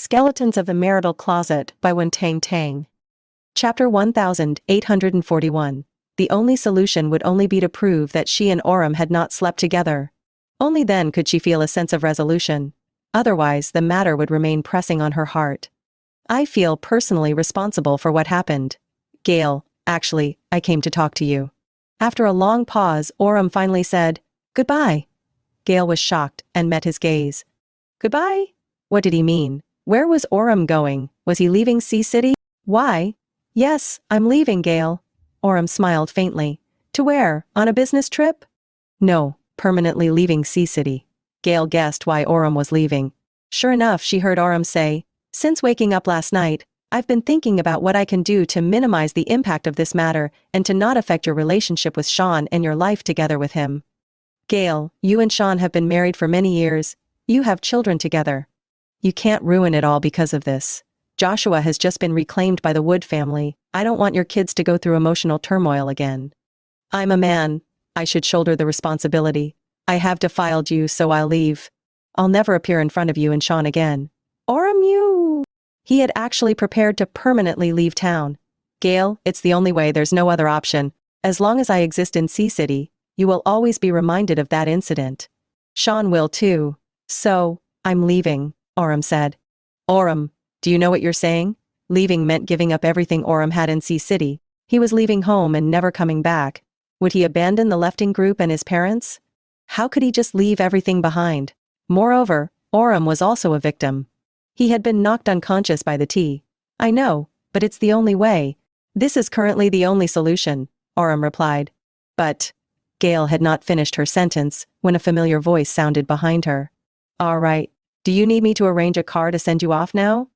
Skeletons of the Marital Closet by Tang. Chapter 1841. The only solution would only be to prove that she and Orem had not slept together. Only then could she feel a sense of resolution. Otherwise, the matter would remain pressing on her heart. I feel personally responsible for what happened. Gale, actually, I came to talk to you. After a long pause, Orem finally said, "Goodbye." Gale was shocked and met his gaze. Goodbye? What did he mean? Where was Orem going? Was he leaving Sea City? Why? Yes, I'm leaving, Gale. Orem smiled faintly. To where? On a business trip? No, permanently leaving Sea City. Gale guessed why Orem was leaving. Sure enough, she heard Orem say, "Since waking up last night, I've been thinking about what I can do to minimize the impact of this matter and to not affect your relationship with Shawn and your life together with him. Gale, you and Shawn have been married for many years. You have children together. You can't ruin it all because of this. Joshua has just been reclaimed by the Wood family. I don't want your kids to go through emotional turmoil again. I'm a man. I should shoulder the responsibility. I have defiled you, so I'll leave. I'll never appear in front of you and Shawn again." Orem, you... He had actually prepared to permanently leave town. Gale, it's the only way, there's no other option. As long as I exist in Sea City, you will always be reminded of that incident. Shawn will too. So, I'm leaving, Orem said. Orem, do you know what you're saying? Leaving meant giving up everything Orem had in Sea City. He was leaving home and never coming back. Would he abandon the lefting group and his parents? How could he just leave everything behind? Moreover, Orem was also a victim. He had been knocked unconscious by the tea. I know, but it's the only way. This is currently the only solution, Orem replied. But... Gale had not finished her sentence when a familiar voice sounded behind her. All right. Do you need me to arrange a car to send you off now?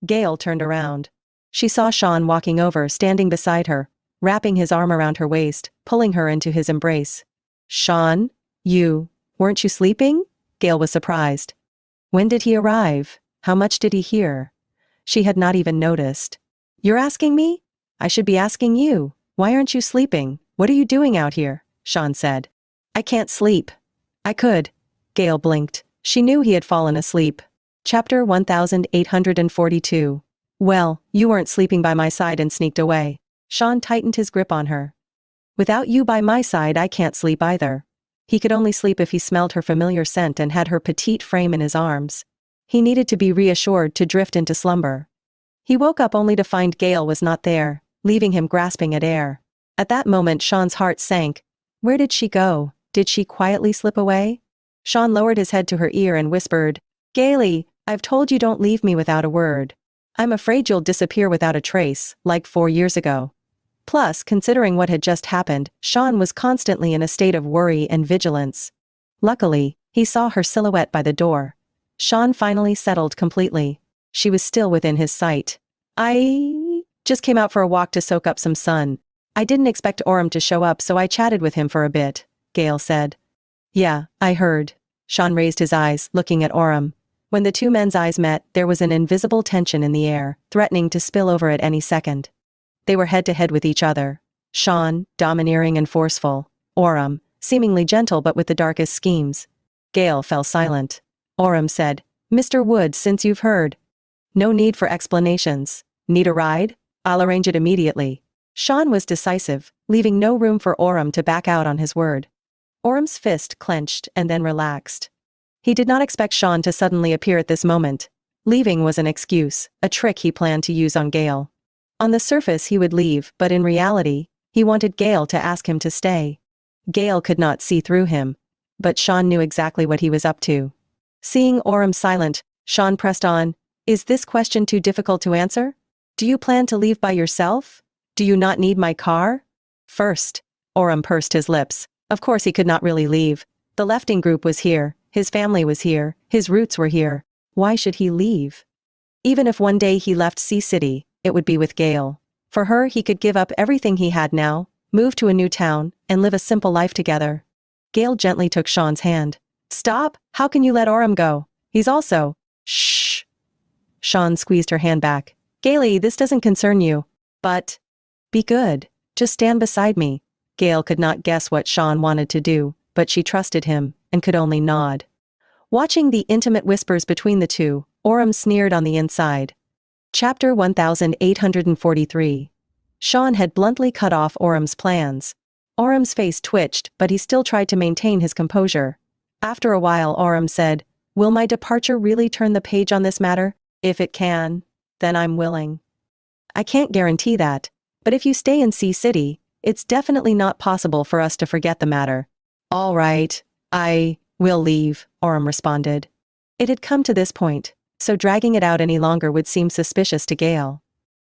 Gale turned around. She saw Shawn walking over, standing beside her, wrapping his arm around her waist, pulling her into his embrace. Shawn? Weren't you sleeping? Gale was surprised. When did he arrive? How much did he hear? She had not even noticed. You're asking me? I should be asking you. Why aren't you sleeping? What are you doing out here? Shawn said. I can't sleep. I could. Gale blinked. She knew he had fallen asleep. Chapter 1842. Well, you weren't sleeping by my side and sneaked away. Shawn tightened his grip on her. Without you by my side, I can't sleep either. He could only sleep if he smelled her familiar scent and had her petite frame in his arms. He needed to be reassured to drift into slumber. He woke up only to find Gale was not there, leaving him grasping at air. At that moment, Shawn's heart sank. Where did she go? Did she quietly slip away? Shawn lowered his head to her ear and whispered, Gale, I've told you don't leave me without a word. I'm afraid you'll disappear without a trace, like 4 years ago. Plus, considering what had just happened, Shawn was constantly in a state of worry and vigilance. Luckily, he saw her silhouette by the door. Shawn finally settled completely. She was still within his sight. I just came out for a walk to soak up some sun. I didn't expect Orem to show up, so I chatted with him for a bit, Gale said. Yeah, I heard. Shawn raised his eyes, looking at Orem. When the two men's eyes met, there was an invisible tension in the air, threatening to spill over at any second. They were head-to-head with each other. Shawn, domineering and forceful. Orem, seemingly gentle but with the darkest schemes. Gale fell silent. Orem said, Mr. Wood, since you've heard. No need for explanations. Need a ride? I'll arrange it immediately. Shawn was decisive, leaving no room for Orem to back out on his word. Orem's fist clenched and then relaxed. He did not expect Shawn to suddenly appear at this moment. Leaving was an excuse, a trick he planned to use on Gale. On the surface he would leave, but in reality, he wanted Gale to ask him to stay. Gale could not see through him, but Shawn knew exactly what he was up to. Seeing Orem silent, Shawn pressed on, Is this question too difficult to answer? Do you plan to leave by yourself? Do you not need my car? First, Orem pursed his lips. Of course he could not really leave. The lefting group was here, his family was here, his roots were here. Why should he leave? Even if one day he left Sea City, it would be with Gale. For her, he could give up everything he had now, move to a new town, and live a simple life together. Gale gently took Shawn's hand. Stop! How can you let Orem go? He's also... Shh! Shawn squeezed her hand back. Gale, this doesn't concern you. But... Be good. Just stand beside me. Gale could not guess what Shawn wanted to do, but she trusted him, and could only nod. Watching the intimate whispers between the two, Orem sneered on the inside. Chapter 1843. Shawn had bluntly cut off Orem's plans. Orem's face twitched, but he still tried to maintain his composure. After a while Orem said, "Will my departure really turn the page on this matter? If it can, then I'm willing. I can't guarantee that, but if you stay in Sea City, it's definitely not possible for us to forget the matter." "All right, I will leave," Orem responded. It had come to this point, so dragging it out any longer would seem suspicious to Gale.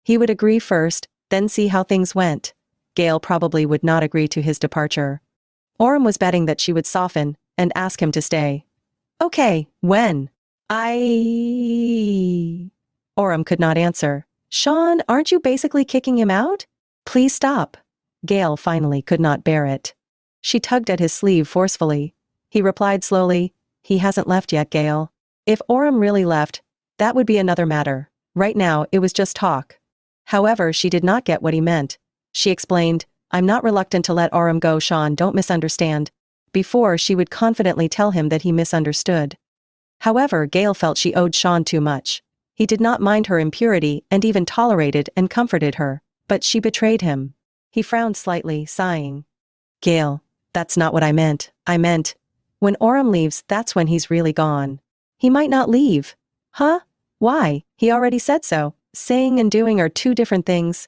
He would agree first, then see how things went. Gale probably would not agree to his departure. Orem was betting that she would soften and ask him to stay. "Okay, when?" Orem could not answer. "Shawn, aren't you basically kicking him out?" "Please stop." Gale finally could not bear it. She tugged at his sleeve forcefully. He replied slowly, "He hasn't left yet, Gale. If Orem really left, that would be another matter. Right now, it was just talk." However, she did not get what he meant. She explained, "I'm not reluctant to let Orem go, Shawn, don't misunderstand." Before, she would confidently tell him that he misunderstood. However, Gale felt she owed Shawn too much. He did not mind her impurity and even tolerated and comforted her, but she betrayed him. He frowned slightly, sighing. "Gale, that's not what I meant. I meant, when Orem leaves, that's when he's really gone." "He might not leave." "Huh? Why? He already said so." Saying and doing are two different things.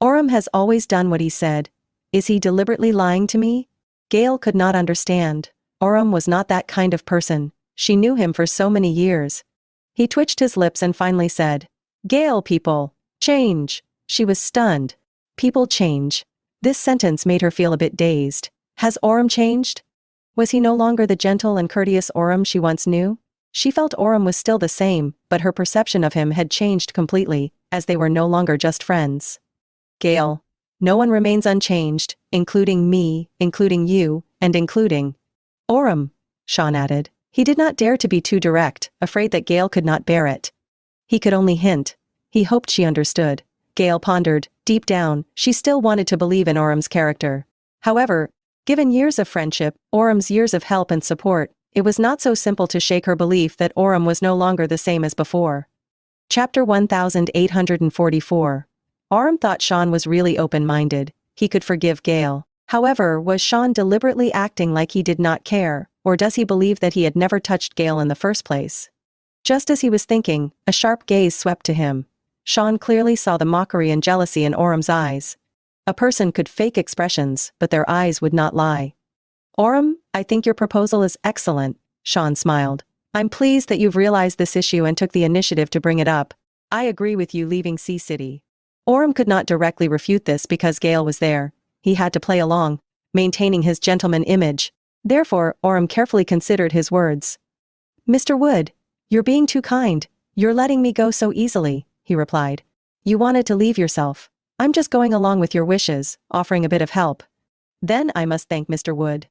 Orem has always done what he said. Is he deliberately lying to me? Gale could not understand. Orem was not that kind of person. She knew him for so many years. He twitched his lips and finally said, "Gale, people change." She was stunned. People change. This sentence made her feel a bit dazed. Has Orem changed? Was he no longer the gentle and courteous Orem she once knew? She felt Orem was still the same, but her perception of him had changed completely, as they were no longer just friends. "Gale, no one remains unchanged, including me, including you, and including Orem," Shawn added. He did not dare to be too direct, afraid that Gale could not bear it. He could only hint. He hoped she understood. Gale pondered. Deep down, she still wanted to believe in Orem's character. However, given years of friendship, Orem's years of help and support, it was not so simple to shake her belief that Orem was no longer the same as before. Chapter 1844. Orem thought Shawn was really open-minded. He could forgive Gale. However, was Shawn deliberately acting like he did not care, or does he believe that he had never touched Gale in the first place? Just as he was thinking, a sharp gaze swept to him. Shawn clearly saw the mockery and jealousy in Orem's eyes. A person could fake expressions, but their eyes would not lie. "Orem, I think your proposal is excellent," Shawn smiled. "I'm pleased that you've realized this issue and took the initiative to bring it up. I agree with you leaving Sea City." Orem could not directly refute this because Gale was there. He had to play along, maintaining his gentleman image. Therefore, Orem carefully considered his words. "Mr. Wood, you're being too kind. You're letting me go so easily," he replied. "You wanted to leave yourself. I'm just going along with your wishes, offering a bit of help." "Then I must thank Mr. Wood."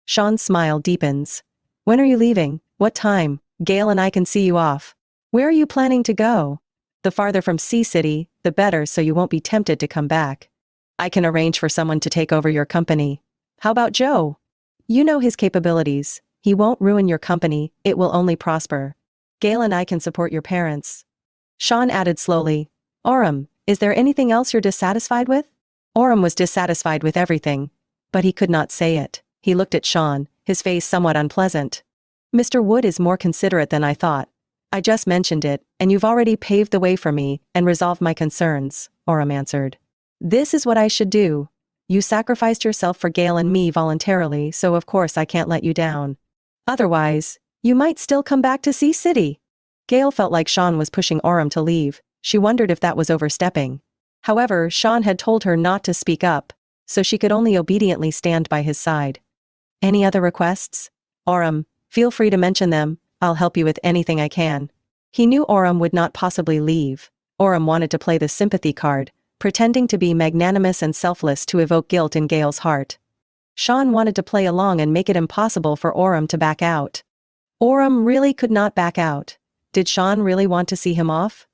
Shawn's smile deepens. "When are you leaving? What time? Gale and I can see you off." "Where are you planning to go?" "The farther from Sea City, the better, so you won't be tempted to come back. I can arrange for someone to take over your company." "How about Joe?" "You know his capabilities. He won't ruin your company, it will only prosper. Gale and I can support your parents." Shawn added slowly, "Orem, is there anything else you're dissatisfied with?" Orem was dissatisfied with everything, but he could not say it. He looked at Shawn, his face somewhat unpleasant. "Mr. Wood is more considerate than I thought. I just mentioned it, and you've already paved the way for me and resolved my concerns," Orem answered. "This is what I should do. You sacrificed yourself for Gale and me voluntarily, so of course I can't let you down. Otherwise, you might still come back to Sea City." Gale felt like Shawn was pushing Orem to leave. She wondered if that was overstepping. However, Shawn had told her not to speak up, so she could only obediently stand by his side. "Any other requests?" "Orem, feel free to mention them. I'll help you with anything I can." He knew Orem would not possibly leave. Orem wanted to play the sympathy card, pretending to be magnanimous and selfless to evoke guilt in Gale's heart. Shawn wanted to play along and make it impossible for Orem to back out. Orem really could not back out. Did Shawn really want to see him off?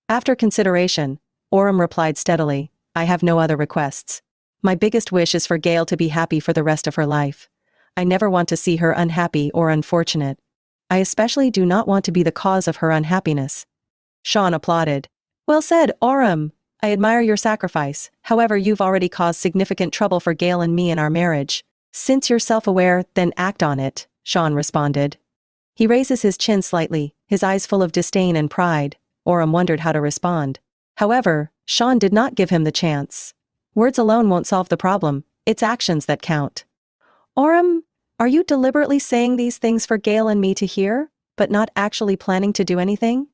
After consideration, Orem replied steadily, "I have no other requests. My biggest wish is for Gale to be happy for the rest of her life. I never want to see her unhappy or unfortunate. I especially do not want to be the cause of her unhappiness. Shawn applauded. Well said, Orem. I admire your sacrifice, however you've already caused significant trouble for Gale and me in our marriage. Since you're self-aware, then act on it, Shawn responded. He raises his chin slightly, his eyes full of disdain and pride. Orem wondered how to respond. However, Shawn did not give him the chance. Words alone won't solve the problem, it's actions that count. Orem, are you deliberately saying these things for Gale and me to hear, but not actually planning to do anything?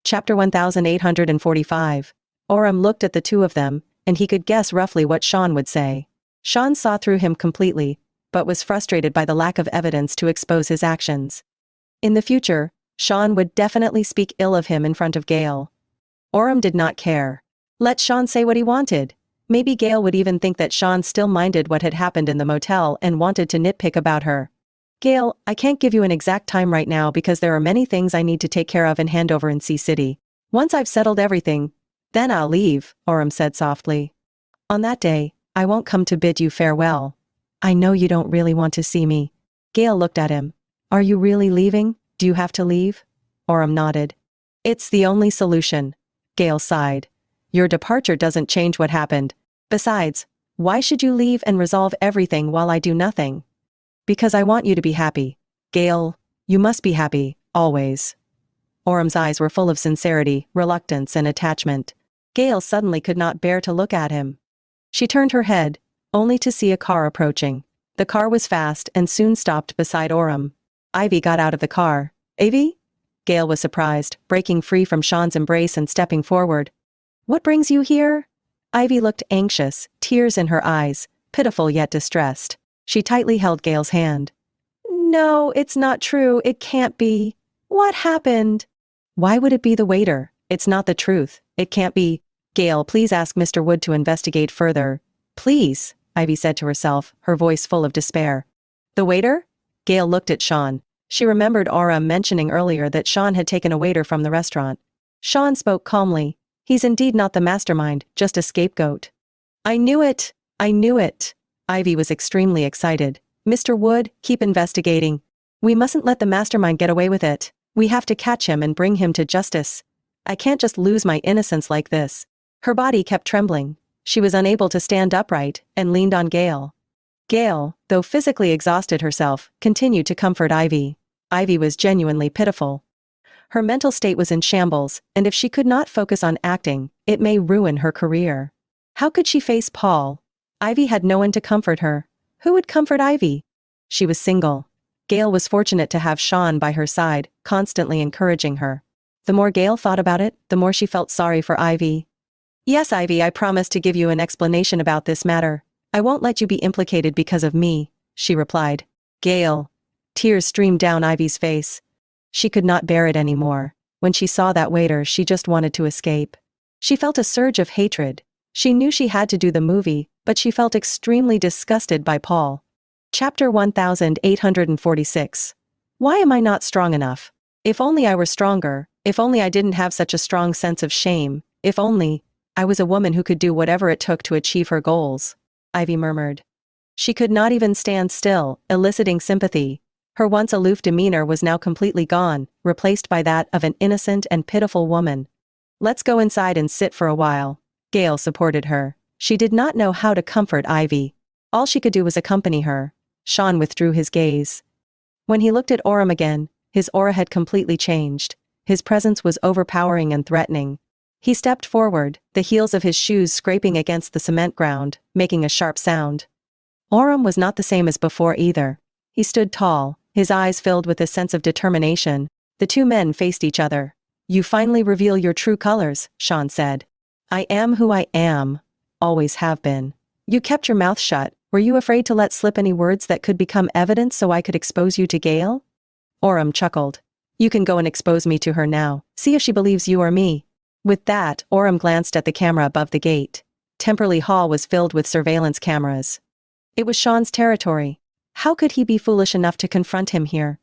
Chapter 1845. Orem looked at the two of them, and he could guess roughly what Shawn would say. Shawn saw through him completely, but was frustrated by the lack of evidence to expose his actions. In the future, Shawn would definitely speak ill of him in front of Gale. Orem did not care. Let Shawn say what he wanted. Maybe Gale would even think that Shawn still minded what had happened in the motel and wanted to nitpick about her. Gale, I can't give you an exact time right now because there are many things I need to take care of and hand over in Sea City. Once I've settled everything, then I'll leave, Orem said softly. On that day, I won't come to bid you farewell. I know you don't really want to see me. Gale looked at him. Are you really leaving? Do you have to leave? Orem nodded. It's the only solution. Gale sighed. Your departure doesn't change what happened. Besides, why should you leave and resolve everything while I do nothing? Because I want you to be happy. Gale, you must be happy, always. Orem's eyes were full of sincerity, reluctance and attachment. Gale suddenly could not bear to look at him. She turned her head, only to see a car approaching. The car was fast and soon stopped beside Orem. Ivy got out of the car. Ivy? Gale was surprised, breaking free from Shawn's embrace and stepping forward. What brings you here? Ivy looked anxious, tears in her eyes, pitiful yet distressed. She tightly held Gale's hand. No, it's not true, it can't be. What happened? Why would it be the waiter? It's not the truth, it can't be. Gale, please ask Mr. Wood to investigate further. Please, Ivy said to herself, her voice full of despair. The waiter? Gale looked at Shawn. She remembered Orem mentioning earlier that Shawn had taken a waiter from the restaurant. Shawn spoke calmly. He's indeed not the mastermind, just a scapegoat. I knew it! I knew it! Ivy was extremely excited. Mr. Wood, keep investigating. We mustn't let the mastermind get away with it. We have to catch him and bring him to justice. I can't just lose my innocence like this. Her body kept trembling. She was unable to stand upright, and leaned on Gale. Gale, though physically exhausted herself, continued to comfort Ivy. Ivy was genuinely pitiful. Her mental state was in shambles, and if she could not focus on acting, it may ruin her career. How could she face Paul? Ivy had no one to comfort her. Who would comfort Ivy? She was single. Gale was fortunate to have Shawn by her side, constantly encouraging her. The more Gale thought about it, the more she felt sorry for Ivy. Yes, Ivy, I promise to give you an explanation about this matter. I won't let you be implicated because of me, she replied. Gale. Tears streamed down Ivy's face. She could not bear it anymore. When she saw that waiter, she just wanted to escape. She felt a surge of hatred. She knew she had to do the movie, but she felt extremely disgusted by Paul. Chapter 1846. Why am I not strong enough? If only I were stronger, if only I didn't have such a strong sense of shame, if only I was a woman who could do whatever it took to achieve her goals, Ivy murmured. She could not even stand still, eliciting sympathy. Her once aloof demeanor was now completely gone, replaced by that of an innocent and pitiful woman. Let's go inside and sit for a while. Gale supported her. She did not know how to comfort Ivy. All she could do was accompany her. Shawn withdrew his gaze. When he looked at Orem again, his aura had completely changed. His presence was overpowering and threatening. He stepped forward, the heels of his shoes scraping against the cement ground, making a sharp sound. Orem was not the same as before either. He stood tall, his eyes filled with a sense of determination. The two men faced each other. You finally reveal your true colors, Shawn said. I am who I am. Always have been. You kept your mouth shut. Were you afraid to let slip any words that could become evidence so I could expose you to Gale? Orem chuckled. You can go and expose me to her now. See if she believes you or me. With that, Orem glanced at the camera above the gate. Temperley Hall was filled with surveillance cameras. It was Shawn's territory. How could he be foolish enough to confront him here?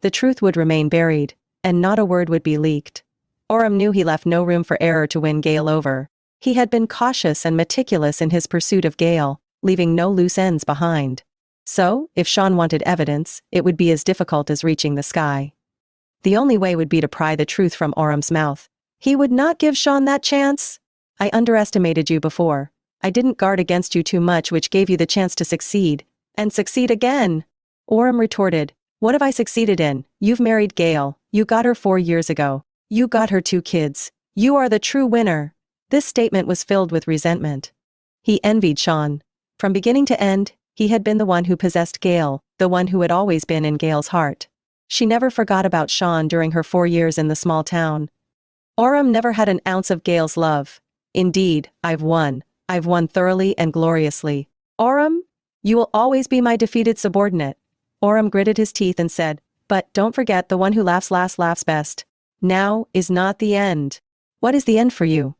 The truth would remain buried, and not a word would be leaked. Orem knew he left no room for error to win Gale over. He had been cautious and meticulous in his pursuit of Gale, leaving no loose ends behind. So, if Shawn wanted evidence, it would be as difficult as reaching the sky. The only way would be to pry the truth from Orum's mouth. He would not give Shawn that chance. I underestimated you before. I didn't guard against you too much, which gave you the chance to succeed. And succeed again. Orum retorted. What have I succeeded in? You've married Gale. You got her 4 years ago. You got her 2 kids. You are the true winner. This statement was filled with resentment. He envied Shawn. From beginning to end, he had been the one who possessed Gale, the one who had always been in Gale's heart. She never forgot about Shawn during her 4 years in the small town. Orum never had an ounce of Gale's love. Indeed, I've won. I've won thoroughly and gloriously. Orum, you will always be my defeated subordinate. Orum gritted his teeth and said, but don't forget the one who laughs last laughs best. Now is not the end. What is the end for you?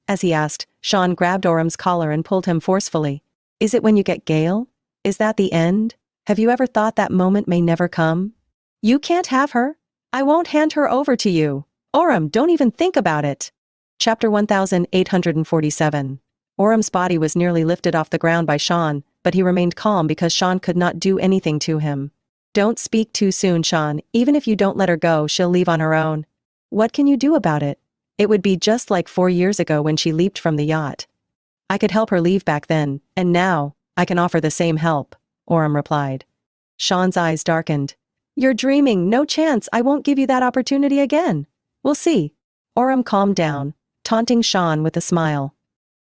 As he asked, Shawn grabbed Orum's collar and pulled him forcefully. Is it when you get Gale? Is that the end? Have you ever thought that moment may never come? You can't have her. I won't hand her over to you. Orum, don't even think about it. Chapter 1847. Orum's body was nearly lifted off the ground by Shawn, but he remained calm because Shawn could not do anything to him. Don't speak too soon, Shawn. Even if you don't let her go, she'll leave on her own. What can you do about it? It would be just like 4 years ago when she leaped from the yacht. I could help her leave back then, and now, I can offer the same help, Orum replied. Shawn's eyes darkened. You're dreaming, no chance, I won't give you that opportunity again. We'll see. Orum calmed down, taunting Shawn with a smile.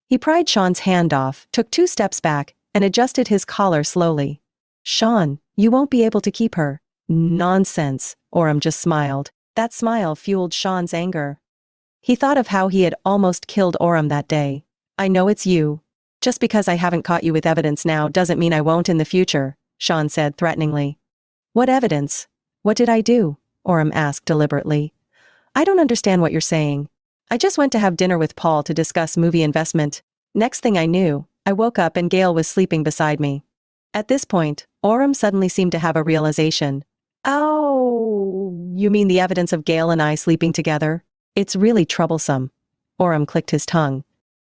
He pried Shawn's hand off, took 2 steps back, and adjusted his collar slowly. Shawn, you won't be able to keep her. Nonsense, Orum just smiled. That smile fueled Shawn's anger. He thought of how he had almost killed Orum that day. I know it's you. Just because I haven't caught you with evidence now doesn't mean I won't in the future, Shawn said threateningly. What evidence? What did I do? Orum asked deliberately. I don't understand what you're saying. I just went to have dinner with Paul to discuss movie investment. Next thing I knew, I woke up and Gale was sleeping beside me. At this point, Orum suddenly seemed to have a realization. Oh, you mean the evidence of Gale and I sleeping together? It's really troublesome. Orum clicked his tongue.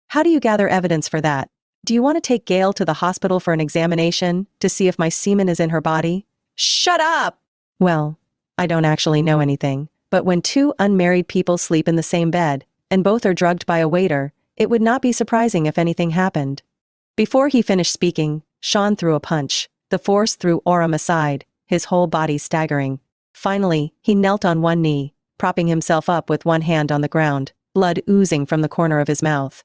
How do you gather evidence for that? Do you want to take Gale to the hospital for an examination, to see if my semen is in her body? Shut up! Well, I don't actually know anything, but when 2 unmarried people sleep in the same bed, and both are drugged by a waiter, it would not be surprising if anything happened. Before he finished speaking, Shawn threw a punch. The force threw Orum aside, his whole body staggering. Finally, he knelt on one knee, propping himself up with one hand on the ground, blood oozing from the corner of his mouth.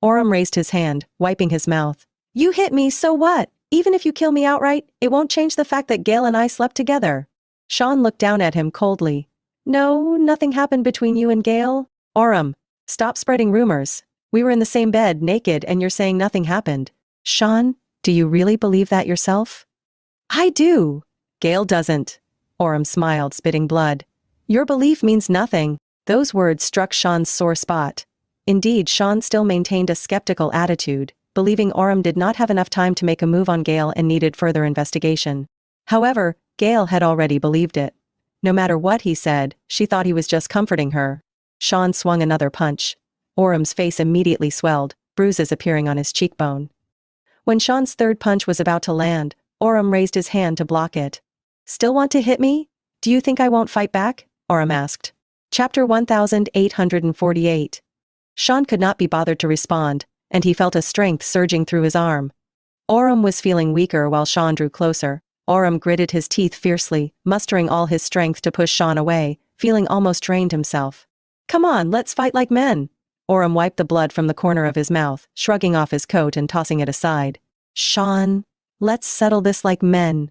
Orum raised his hand, wiping his mouth. You hit me, so what? Even if you kill me outright, it won't change the fact that Gale and I slept together. Shawn looked down at him coldly. No, nothing happened between you and Gale. Orum, stop spreading rumors. We were in the same bed, naked, and you're saying nothing happened. Shawn, do you really believe that yourself? I do. Gale doesn't. Orum smiled, spitting blood. Your belief means nothing. Those words struck Shawn's sore spot. Indeed, Shawn still maintained a skeptical attitude, believing Orum did not have enough time to make a move on Gale and needed further investigation. However, Gale had already believed it. No matter what he said, she thought he was just comforting her. Shawn swung another punch. Orum's face immediately swelled, bruises appearing on his cheekbone. When Shawn's 3rd punch was about to land, Orum raised his hand to block it. Still want to hit me? Do you think I won't fight back? Orum asked. Chapter 1848. Shawn could not be bothered to respond, and he felt a strength surging through his arm. Orum was feeling weaker while Shawn drew closer. Orum gritted his teeth fiercely, mustering all his strength to push Shawn away, feeling almost drained himself. Come on, let's fight like men. Orum wiped the blood from the corner of his mouth, shrugging off his coat and tossing it aside. Shawn, let's settle this like men.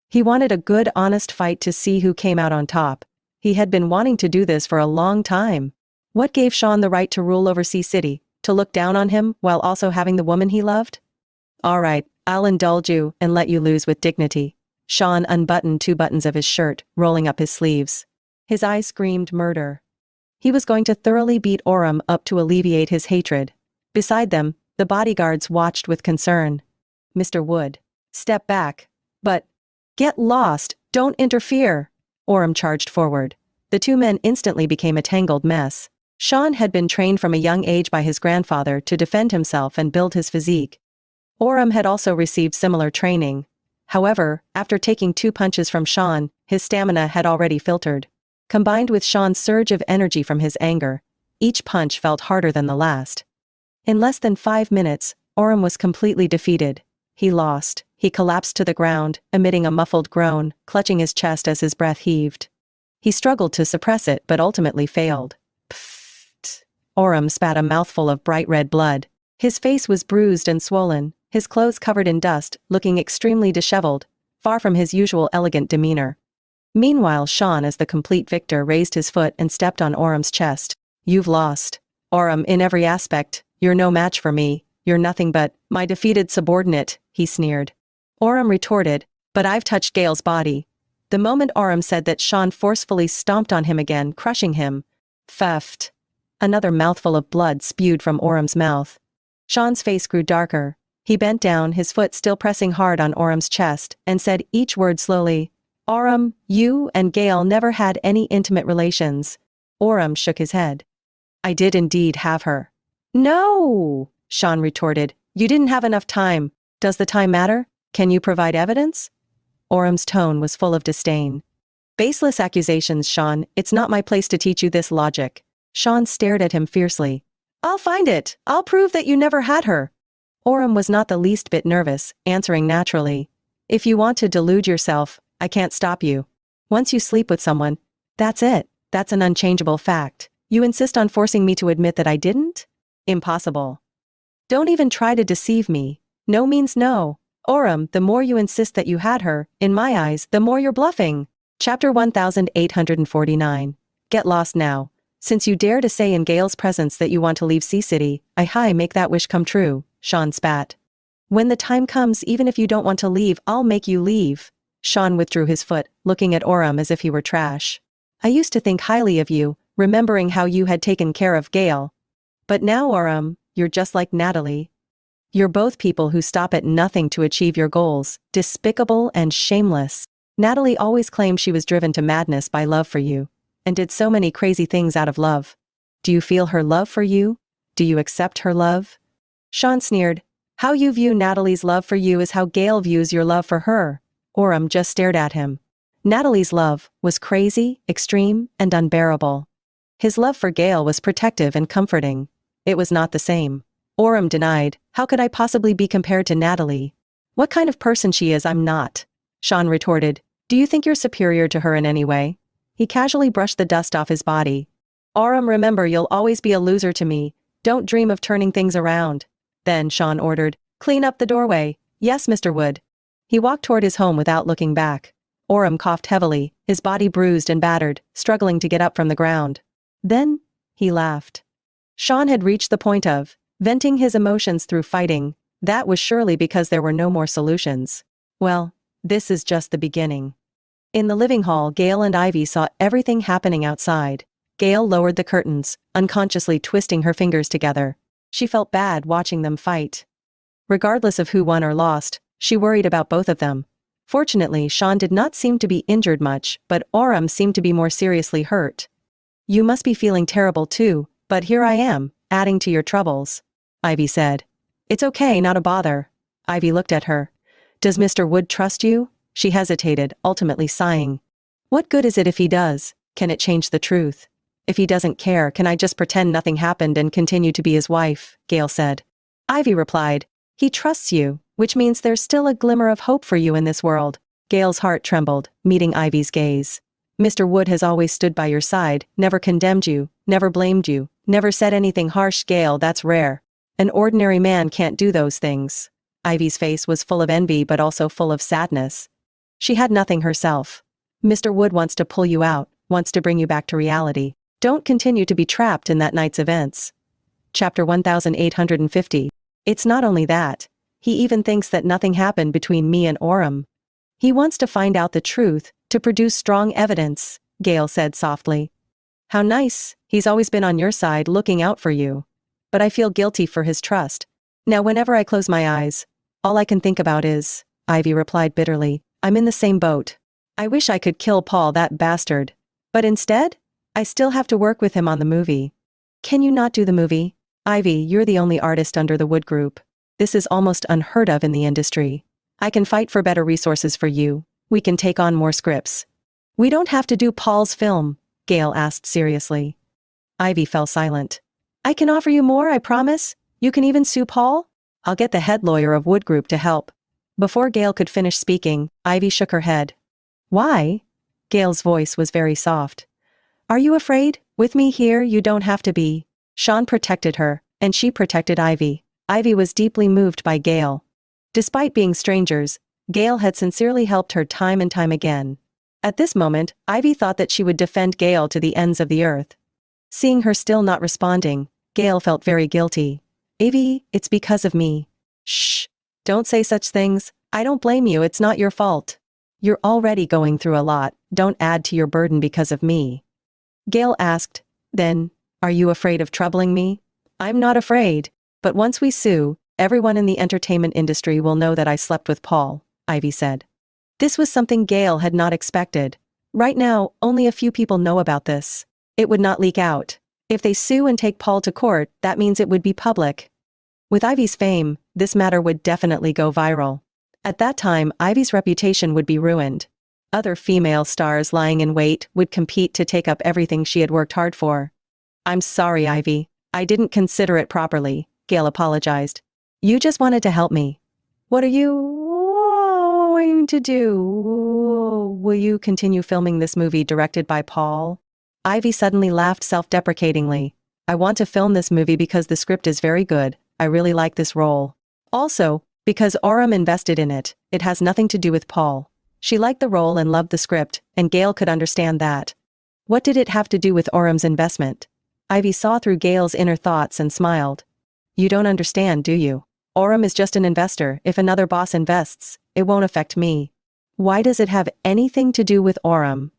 He wanted a good, honest fight to see who came out on top. He had been wanting to do this for a long time. What gave Shawn the right to rule over Sea City, to look down on him while also having the woman he loved? All right, I'll indulge you and let you lose with dignity. Shawn unbuttoned 2 buttons of his shirt, rolling up his sleeves. His eyes screamed murder. He was going to thoroughly beat Orum up to alleviate his hatred. Beside them, the bodyguards watched with concern. Mr. Wood, step back. But, get lost, don't interfere. Orum charged forward. The 2 men instantly became a tangled mess. Shawn had been trained from a young age by his grandfather to defend himself and build his physique. Orum had also received similar training. However, after taking 2 punches from Shawn, his stamina had already filtered. Combined with Shawn's surge of energy from his anger, each punch felt harder than the last. In less than 5 minutes, Orem was completely defeated. He lost. He collapsed to the ground, emitting a muffled groan, clutching his chest as his breath heaved. He struggled to suppress it but ultimately failed. Pfft. Orem spat a mouthful of bright red blood. His face was bruised and swollen, his clothes covered in dust, looking extremely disheveled, far from his usual elegant demeanor. Meanwhile, Shawn, as the complete victor, raised his foot and stepped on Orem's chest. You've lost. Orem, in every aspect, you're no match for me, you're nothing but my defeated subordinate, he sneered. Orem retorted, but I've touched Gale's body. The moment Orem said that, Shawn forcefully stomped on him again, crushing him. Theft. Another mouthful of blood spewed from Orem's mouth. Shawn's face grew darker. He bent down, his foot still pressing hard on Orem's chest, and said each word slowly. Orem, you and Gale never had any intimate relations. Orem shook his head. I did indeed have her. No, Shawn retorted. You didn't have enough time. Does the time matter? Can you provide evidence? Orem's tone was full of disdain. Baseless accusations, Shawn. It's not my place to teach you this logic. Shawn stared at him fiercely. I'll find it. I'll prove that you never had her. Orem was not the least bit nervous, answering naturally. If you want to delude yourself, I can't stop you. Once you sleep with someone, that's it. That's an unchangeable fact. You insist on forcing me to admit that I didn't? Impossible. Don't even try to deceive me. No means no. Orem, the more you insist that you had her, in my eyes, the more you're bluffing. Chapter 1849. Get lost now. Since you dare to say in Gale's presence that you want to leave Sea City, I make that wish come true, Shawn spat. When the time comes, even if you don't want to leave, I'll make you leave. Shawn withdrew his foot, looking at Orem as if he were trash. I used to think highly of you, remembering how you had taken care of Gale. But now, Orem, you're just like Natalie. You're both people who stop at nothing to achieve your goals, despicable and shameless. Natalie always claimed she was driven to madness by love for you, and did so many crazy things out of love. Do you feel her love for you? Do you accept her love? Shawn sneered. How you view Natalie's love for you is how Gale views your love for her. Orem just stared at him. Natalie's love was crazy, extreme, and unbearable. His love for Gale was protective and comforting. It was not the same. Orem denied. How could I possibly be compared to Natalie? What kind of person she is, I'm not. Shawn retorted. Do you think you're superior to her in any way? He casually brushed the dust off his body. Orem, remember, you'll always be a loser to me. Don't dream of turning things around. Then, Shawn ordered, clean up the doorway. Yes, Mr. Wood. He walked toward his home without looking back. Orem coughed heavily, his body bruised and battered, struggling to get up from the ground. Then, he laughed. Shawn had reached the point of venting his emotions through fighting. That was surely because there were no more solutions. Well, this is just the beginning. In the living hall, Gale and Ivy saw everything happening outside. Gale lowered the curtains, unconsciously twisting her fingers together. She felt bad watching them fight. Regardless of who won or lost, she worried about both of them. Fortunately, Shawn did not seem to be injured much, but Orem seemed to be more seriously hurt. You must be feeling terrible too, but here I am, adding to your troubles, Ivy said. It's okay, not a bother. Ivy looked at her. Does Mr. Wood trust you? She hesitated, ultimately sighing. What good is it if he does? Can it change the truth? If he doesn't care, can I just pretend nothing happened and continue to be his wife? Gale said. Ivy replied. He trusts you, which means there's still a glimmer of hope for you in this world. Gale's heart trembled, meeting Ivy's gaze. Mr. Wood has always stood by your side, never condemned you, never blamed you, never said anything harsh. Gale, that's rare. An ordinary man can't do those things. Ivy's face was full of envy but also full of sadness. She had nothing herself. Mr. Wood wants to pull you out, wants to bring you back to reality. Don't continue to be trapped in that night's events. Chapter 1850. It's not only that. He even thinks that nothing happened between me and Orem. He wants to find out the truth, to produce strong evidence, Gale said softly. How nice, he's always been on your side looking out for you. But I feel guilty for his trust. Now whenever I close my eyes, all I can think about is, Ivy replied bitterly, I'm in the same boat. I wish I could kill Paul, that bastard. But instead, I still have to work with him on the movie. Can you not do the movie? Ivy, you're the only artist under the Wood Group. This is almost unheard of in the industry. I can fight for better resources for you. We can take on more scripts. We don't have to do Paul's film, Gale asked seriously. Ivy fell silent. I can offer you more, I promise. You can even sue Paul? I'll get the head lawyer of Wood Group to help. Before Gale could finish speaking, Ivy shook her head. Why? Gale's voice was very soft. Are you afraid? With me here, you don't have to be. Shawn protected her, and she protected Ivy. Ivy was deeply moved by Gale. Despite being strangers, Gale had sincerely helped her time and time again. At this moment, Ivy thought that she would defend Gale to the ends of the earth. Seeing her still not responding, Gale felt very guilty. Ivy, it's because of me. Shh. Don't say such things. I don't blame you, it's not your fault. You're already going through a lot, don't add to your burden because of me. Gale asked, then, are you afraid of troubling me? I'm not afraid. But once we sue, everyone in the entertainment industry will know that I slept with Paul, Ivy said. This was something Gale had not expected. Right now, only a few people know about this. It would not leak out. If they sue and take Paul to court, that means it would be public. With Ivy's fame, this matter would definitely go viral. At that time, Ivy's reputation would be ruined. Other female stars lying in wait would compete to take up everything she had worked hard for. I'm sorry, Ivy. I didn't consider it properly, Gale apologized. You just wanted to help me. What are you going to do? Will you continue filming this movie directed by Paul? Ivy suddenly laughed self-deprecatingly. I want to film this movie because the script is very good. I really like this role. Also, because Orem invested in it, it has nothing to do with Paul. She liked the role and loved the script, and Gale could understand that. What did it have to do with Orem's investment? Ivy saw through Gale's inner thoughts and smiled. You don't understand, do you? Orem is just an investor. If another boss invests, it won't affect me. Why does it have anything to do with Orem?